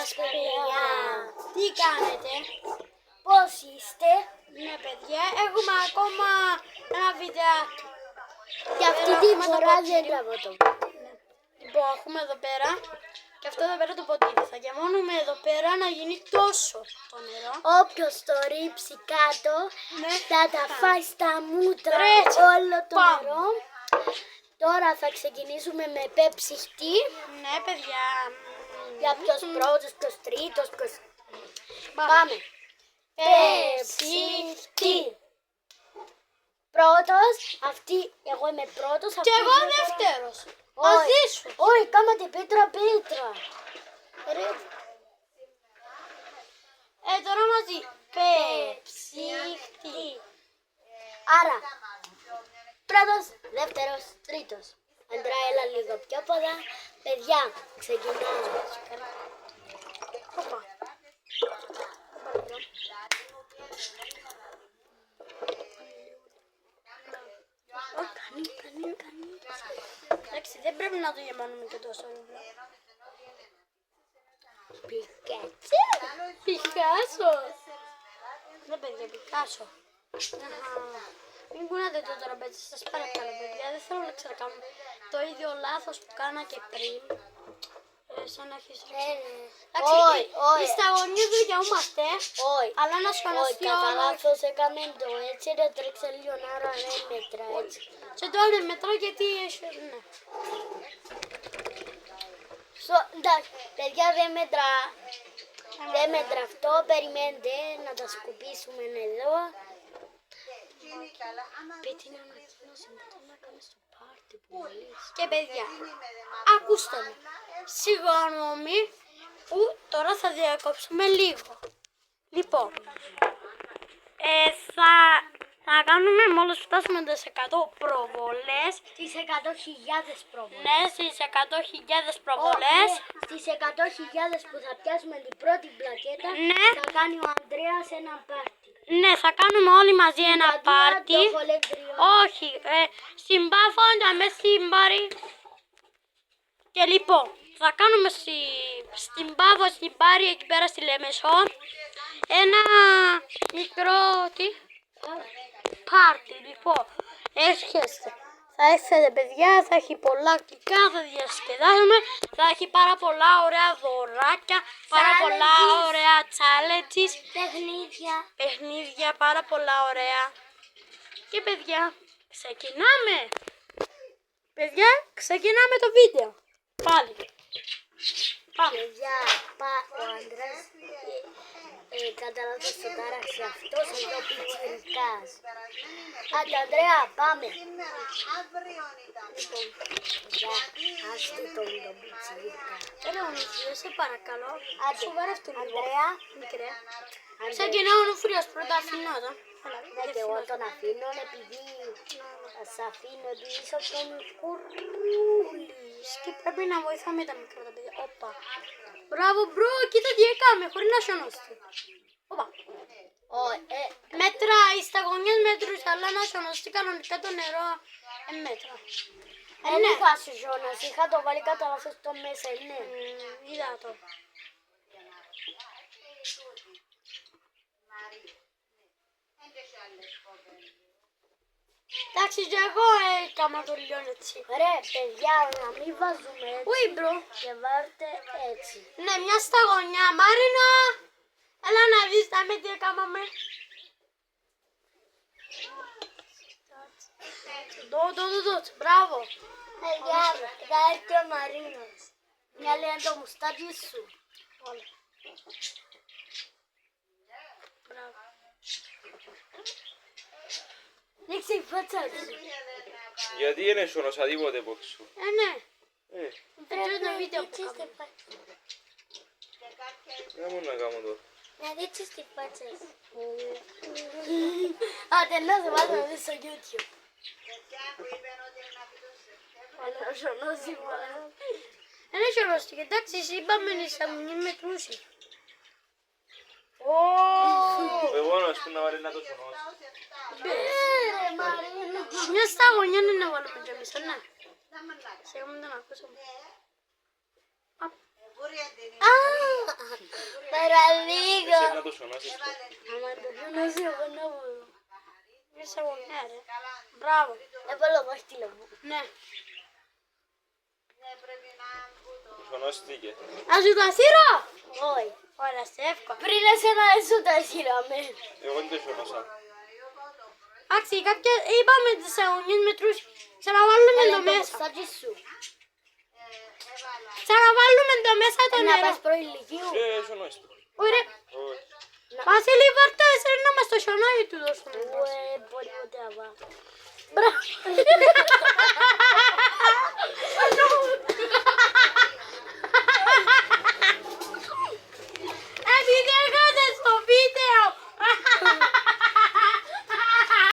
σας παιδιά. Τι κάνετε? Πώς είστε? Ναι παιδιά, έχουμε ακόμα ένα βιντεάκι. Και αυτή τη φορά δεν τραβώ το. Λοιπόν, έχουμε εδώ πέρα και αυτό εδώ πέρα το ποτήρι. Θα γεμώνουμε εδώ πέρα να γίνει τόσο το νερό. Όποιος το ρίψει κάτω Ναι. θα τα φάει στα μούτρα Έτσι. όλο το Πάμε. νερό. Τώρα θα ξεκινήσουμε με πεψυχτή. Ναι παιδιά. Για ποιος πρώτος, ποιος τρίτος, ποιος... Πάμε. Πάμε. Πεψυχτή. Πρώτος, αυτή, εγώ είμαι πρώτος. Και αυτή εγώ είναι τώρα. δεύτερος. Όχι. Μαζί σου. Όχι, κάματε πέτρα. Ρε. Τώρα μαζί. Πεψυχτή. Άρα, πρώτος, δεύτερος, τρίτος. Αντρά, έλα λίγο πιο πολλά. Παιδιά, ξεκινάμε. Οπα. Κάνει. Εντάξει, δεν πρέπει να το γεμάνουμε και τόσο. Πικάτσο. Πικάσο. Ναι παιδιά, Πικάσο. Μην κουνάτε το τραπέζι, σας παρακαλώ παιδιά. Δεν θέλω να ξανακάνουμε το ίδιο λάθος που κάνα και πριν. Σαν να έχεις ρίξει. Όχι, όχι. Οι σταγονιές δικαιούμαστε, Όχι. αλλά να Όχι, σχολαστεί κατά όλο. λάθος έκαμε το έτσι, ρε τρέξα λίγο άρα δεν μέτρα έτσι. Και τώρα μετρά γιατί έχει... Ναι. Εντάξει, παιδιά δεν μέτρα. Δεν μέτρα αυτό, περιμένετε να τα σκουπίσουμε εδώ. Πέτει να ανακοίνωση μετά να κάνουμε στο πάρτι που λες. Και παιδιά, ακούστε με. Συγγνώμη που τώρα θα διακόψουμε λίγο. Λοιπόν, θα κάνουμε μόλις φτάσουμε τις 100 προβολές. Στις 100.000 προβολές. Ναι, στις 100.000 προβολές. Στις 100.000 που θα πιάσουμε την πρώτη πλακέτα, Ναι. θα κάνει ο Ανδρέας ένα πάρτι. Ναι, θα κάνουμε όλοι μαζί ένα Δηλαδή, πάρτι. το κολέγριο. Όχι, στην Πάφο να με συμπάρει. Και λοιπόν, θα κάνουμε στην Πάφο, στην Πάρη, εκεί πέρα στη Λεμεσό, ένα μικρό πάρτι. Λοιπόν, έρχεστε. Θα έρθετε παιδιά, θα έχει πολλά γλυκά, θα διασκεδάσουμε, θα έχει πάρα πολλά ωραία δωράκια, πάρα πολλά ωραία challenges, παιχνίδια, πάρα πολλά ωραία. Και παιδιά, ξεκινάμε! Παιδιά, ξεκινάμε το βίντεο. Πάλι. Πάμε. Παιδιά, ο Ανδρέας κατά λάθος το τάραξε αυτός εδώ πιτσιρικάς. Άντε Ανδρέα, πάμε. Λοιπόν, παιδιά, άστε τον πιτσιρικα. Έλα Ονουφρία, σε παρακαλώ. Άντε, Σοβαρεύτου λίγο. Ανδρέα. Μικρέ. Ανδρέα. Ξεκινάω Ονουφρίας, πρώτα αφήνω εδώ. Ναι, και εγώ τον αφήνω επειδή θα σ' αφήνω επειδή είσαι τον κουρούλης. Και πρέπει να βοηθάμε τα μικρά τα παιδιά. Όπα. Μπράβο μπρο, κοίτα τι έκαμε, χωρίς να σιωνώστε. Όπα. Μέτρα, οι σταγονιές μέτρους, αλλά να σιωνωστεί κανονικά το νερό. Μέτρα. Δεν Ναι. είχα σου ζώνας, είχα το βάλει κατά λάθος το μέσα, ναι. Είδα το. Εντάξει, και εγώ έκανα το λίγο έτσι. Ρε παιδιά, να μην βάζουμε έτσι Ουι μπρο. και βάρτε έτσι. Ναι, μια σταγονιά. Μάρινα, έλα να δεις να με τι έκαναμε. Δω, μπράβο. Παιδιά, θα έρθει ο Μαρίνος. Μια λέει το μουστάκι σου. Όλα. Μπράβο. Δείξε η φάτσα σου. Γιατί δεν έσωνωσα τίποτε από σου. Ναι. Πρέπει το να βίντεο που δείξεις κάνουμε. τη φάτσα. Δεν μπορώ να κάνω τώρα. Να δείξεις τη φάτσα σου. Άντε, να σε βάλω να δεις στο YouTube. Αλλά ζωνώσει μόνο. Δεν έχει ορωστεί. Εντάξει, εσύ είπαμε να σταγονιές μετρούσε. Εγώ να σου να βάλει να το σωνώσει. Ρε Μαρίνο. Μια σταγονιά είναι να βάλουμε και εμείς, ναι. Σίγουρα μην τον ακούσαμε. Παραλίγο. Εσύ να το σωνώσεις το. Άμα το σωνώσει εγώ να μπορώ. Είσαι γονέα ρε. Μπράβο. Έβαλα εγώ στείλω μου. Ναι. Το σωνώστηκε. Να σου τα σύρω. Όχι. Ωραία, σε εύκολα. Πριν εσένα δεν σου τα σύραμε. Εγώ δεν το σωνώσα. Εντάξει, κάποια είπαμε τις αγωνίες μετρούς. Ξαναβάλουμε το μέσα. Σάτζι σου. Ξαναβάλουμε το μέσα το Να νερό. πας προηλικίου. Σωνώσεις το. Ωραία. Όχι. Βασίλη, βάρτα εσένα να μας το σιωνάει του δώσουμε. Μπορεί ούτε να πάω. Μπράβο.